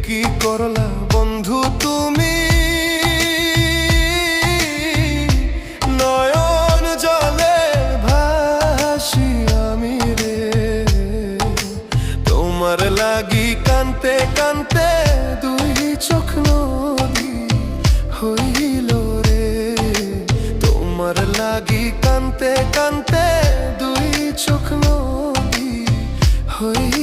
কি করলা বন্ধু তুমি, নয়ন জলে ভাসি আমি রে। তোমার লাগি কানতে কানতে দুই চোখ নদী হইল রে। তোমার লাগি কানতে কানতে দুই চোখ নদী হইল।